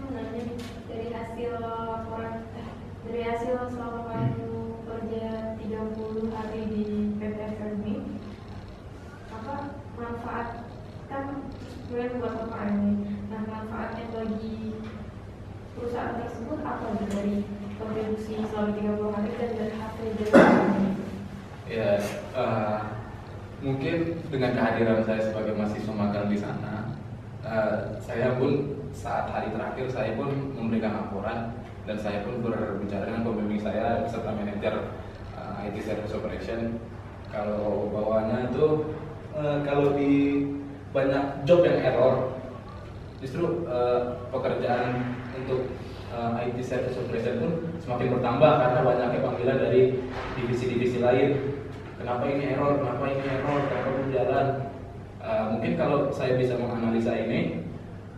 mau nanya nih, dari hasil laporan, dari hasil selama kamu kerja 30 hari di PT FMI, apa manfaat kan sebenarnya buat apa ini? Nah, manfaatnya bagi perusahaan tersebut apa dari kontribusi selama 30 hari dan dari hasil ini? Ya, mungkin dengan kehadiran saya sebagai mahasiswa magang di sana, saya pun saat hari terakhir saya pun memberikan laporan dan saya pun berbicara dengan pembimbing saya beserta manajer IT Service Operation. Kalau bawahnya itu kalau di banyak job yang error, justru pekerjaan untuk IT Service Operation pun semakin bertambah karena banyaknya panggilan dari divisi-divisi lain. Kenapa ini error, kenapa berjalan. Mungkin kalau saya bisa menganalisa ini,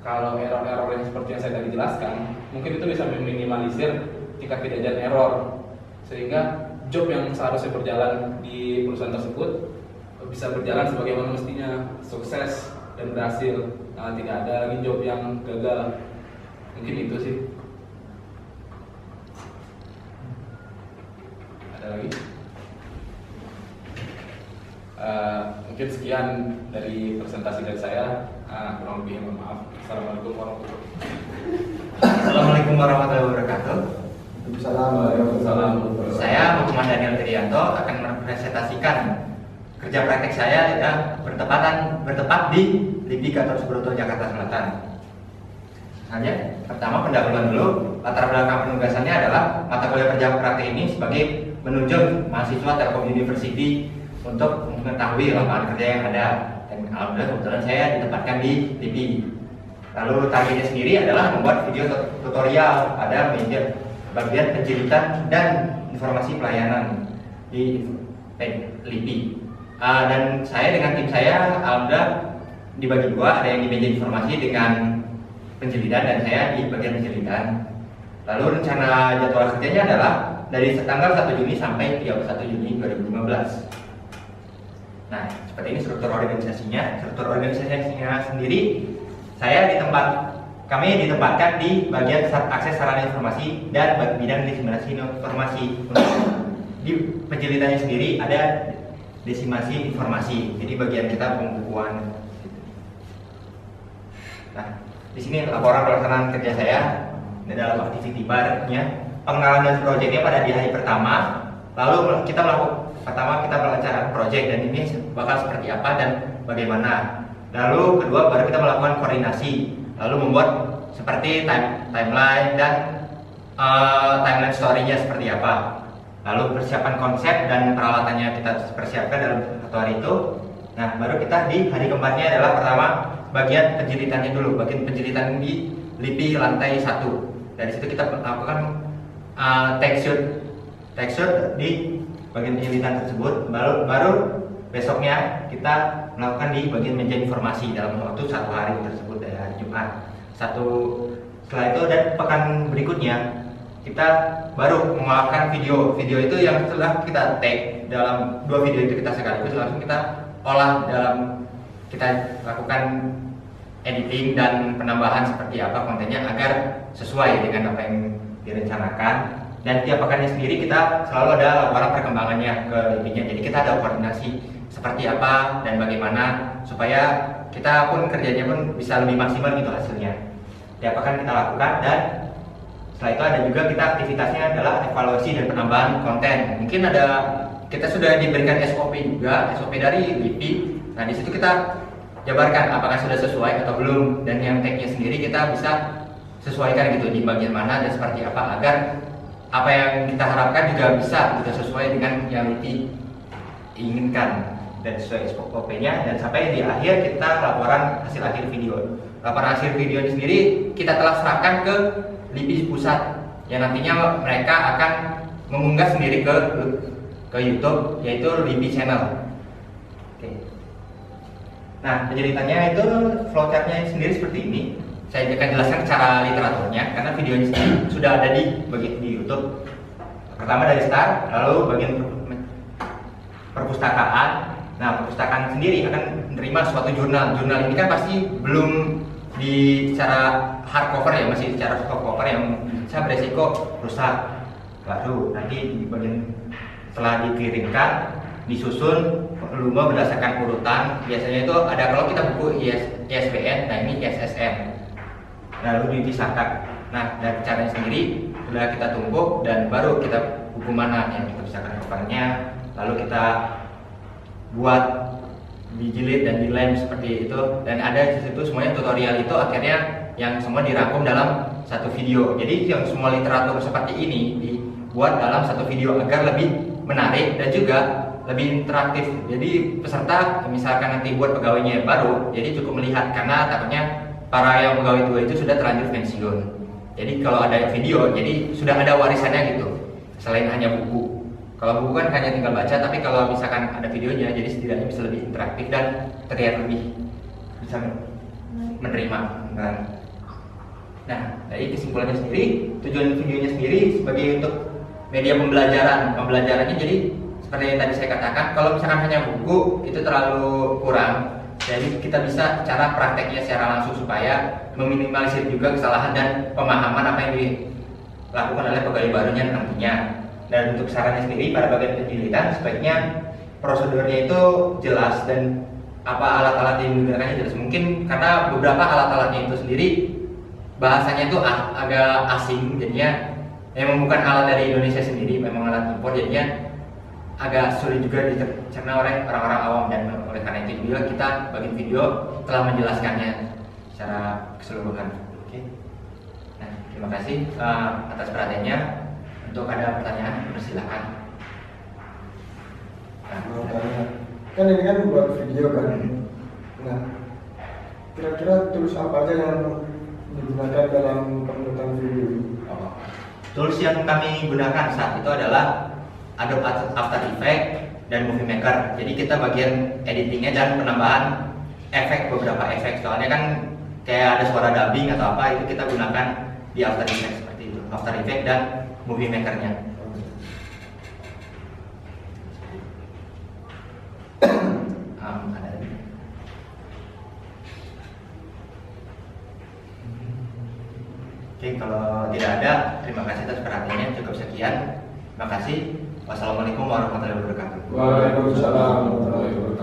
kalau error-error yang seperti yang saya tadi jelaskan, mungkin itu bisa meminimalisir tingkat kejadian error, sehingga job yang seharusnya berjalan di perusahaan tersebut bisa berjalan sebagaimana mestinya, sukses dan berhasil. Tidak ada lagi job yang gagal. Mungkin itu sih. Ada lagi? Mungkin sekian dari presentasi dari saya. Kurang lebih mohon maaf. Assalamualaikum warahmatullahi wabarakatuh. Assalamualaikum warahmatullahi wabarakatuh. Waalaikumsalam. Saya Muhammad Daniel Trianto akan mepresentasikan kerja praktek saya yang bertepat di LIPI Gatot Subroto Jakarta Selatan. Hanya pertama pendahuluan dulu. Latar belakang penugasannya adalah mata kuliah kerja praktek ini sebagai menunjang mahasiswa Telkom University untuk mengetahui lapangan kerja yang ada, dan alhamdulillah kebetulan saya ditempatkan di LIPI. Lalu targetnya sendiri adalah membuat video tutorial pada bagian penjilitan dan informasi pelayanan di LIPI. Dan saya dengan tim saya alhamdulillah dibagi dua, ada yang di meja informasi dengan penjelitan dan saya di bagian penjelitan. Lalu rencana jadwal kerjanya adalah dari tanggal 1 Juni sampai 31 Juni 2015. Nah, seperti ini struktur organisasinya. Struktur organisasinya sendiri, kami ditempatkan di bagian akses sarana informasi dan bidang diseminasi informasi. Di penjelitannya sendiri ada diseminasi informasi. Jadi bagian kita pembukuan. Nah, di sini laporan pelaksanaan kerja saya dalam activity bar-nya. Pengenalan dan proyeknya pada di hari pertama. Lalu kita melancarkan proyek dan ini bakal seperti apa dan bagaimana. Lalu kedua baru kita melakukan koordinasi, lalu membuat seperti timeline dan timeline story-nya seperti apa. Lalu persiapan konsep dan peralatannya kita persiapkan dalam satu hari itu. Nah, baru kita di hari keempatnya adalah pertama bagian penjelitannya dulu, bagian penjelitan di LIPI lantai 1. Dari situ kita melakukan take shoot di bagian penjelitan tersebut. Baru besoknya kita melakukan di bagian meja informasi dalam waktu 1 hari tersebut dari hari Jumat. Setelah itu dan pekan berikutnya kita baru melakukan video itu yang setelah kita take dalam 2 video itu kita sekaligus langsung kita olah dalam kita lakukan editing dan penambahan seperti apa kontennya agar sesuai dengan apa yang direncanakan. Dan tiap pekannya sendiri kita selalu ada laporan perkembangannya ke LIPI-nya. Jadi kita ada koordinasi seperti apa dan bagaimana supaya kita pun kerjanya pun bisa lebih maksimal gitu hasilnya. Tiap pekan kita lakukan dan setelah itu ada juga kita aktivitasnya adalah evaluasi dan penambahan konten. Mungkin kita sudah diberikan SOP juga, SOP dari LIPI. Nah, di situ kita jabarkan apakah sudah sesuai atau belum, dan yang tag-nya sendiri kita bisa sesuaikan gitu di bagian mana dan seperti apa agar apa yang kita harapkan juga bisa sesuai dengan yang LIPI inginkan dan sesuai SOP-nya. Dan sampai di akhir kita laporan hasil akhir video. Laporan hasil video ini sendiri kita telah serahkan ke LIPI pusat yang nantinya mereka akan mengunggah sendiri ke YouTube, yaitu LIPI channel. Oke. Nah, penjelitannya itu flowchart-nya sendiri seperti ini. Saya akan jelaskan cara literaturnya karena videonya sendiri sudah ada di YouTube. Pertama dari start, lalu bagian perpustakaan. Nah, perpustakaan sendiri akan menerima suatu jurnal. Jurnal ini kan pasti belum di secara hardcover ya, masih secara softcover yang bisa beresiko rusak. Baru nanti di bagian setelah dikirimkan disusun volume berdasarkan urutan. Biasanya itu ada kalau kita buku ISBN, nah ini ISSN. Lalu dipisahkan. Nah, dari caranya sendiri sudah kita tumpuk dan baru kita buku mana yang kita pisahkan covernya, lalu kita buat dijilid dan dilem seperti itu. Dan ada di situ semuanya tutorial itu akhirnya yang semua dirangkum dalam satu video. Jadi yang semua literatur seperti ini dibuat dalam satu video agar lebih menarik dan juga lebih interaktif. Jadi peserta misalkan nanti buat pegawainya baru, jadi cukup melihat karena takutnya para yang pegawai tua itu sudah terlanjur pensiun. Jadi kalau ada video, jadi sudah ada warisannya gitu. Selain hanya buku. Kalau buku kan hanya tinggal baca, tapi kalau misalkan ada videonya, jadi setidaknya bisa lebih interaktif dan terlihat lebih bisa menerima. Nah, dari kesimpulannya sendiri, tujuan videonya sendiri sebagai untuk media pembelajaran. Pembelajarannya jadi seperti yang tadi saya katakan, kalau misalkan hanya buku itu terlalu kurang. Jadi kita bisa cara prakteknya secara langsung supaya meminimalisir juga kesalahan dan pemahaman apa yang dilakukan oleh pegawai barunya nantinya. Dan untuk sarannya sendiri pada bagian penjilitan sebaiknya prosedurnya itu jelas dan apa alat-alat yang digunakannya jelas. Mungkin karena beberapa alat-alatnya itu sendiri bahasanya itu agak asing, jadinya memang bukan alat dari Indonesia sendiri, memang alat impor, jadinya agak sulit juga dicerna oleh orang-orang awam. Dan oleh karena itu juga kita bagian video telah menjelaskannya secara keseluruhan. Oke. Nah, terima kasih atas perhatiannya. Untuk ada pertanyaan, persilakan. Kan ini kan buat video kan. Nah, kira-kira tools apa aja yang digunakan dalam pembuatan video? Tools yang kami gunakan saat itu adalah Adobe After Effects dan Movie Maker. Jadi kita bagian editingnya dan penambahan efek, beberapa efek. Soalnya kan kayak ada suara dubbing atau apa, itu kita gunakan di After Effects seperti itu. After Effects dan Movie Maker-nya. Oke, kalau tidak ada, terima kasih atas perhatiannya. Cukup sekian. Terima kasih. Wassalamualaikum warahmatullahi wabarakatuh. Waalaikumsalam warahmatullahi wabarakatuh.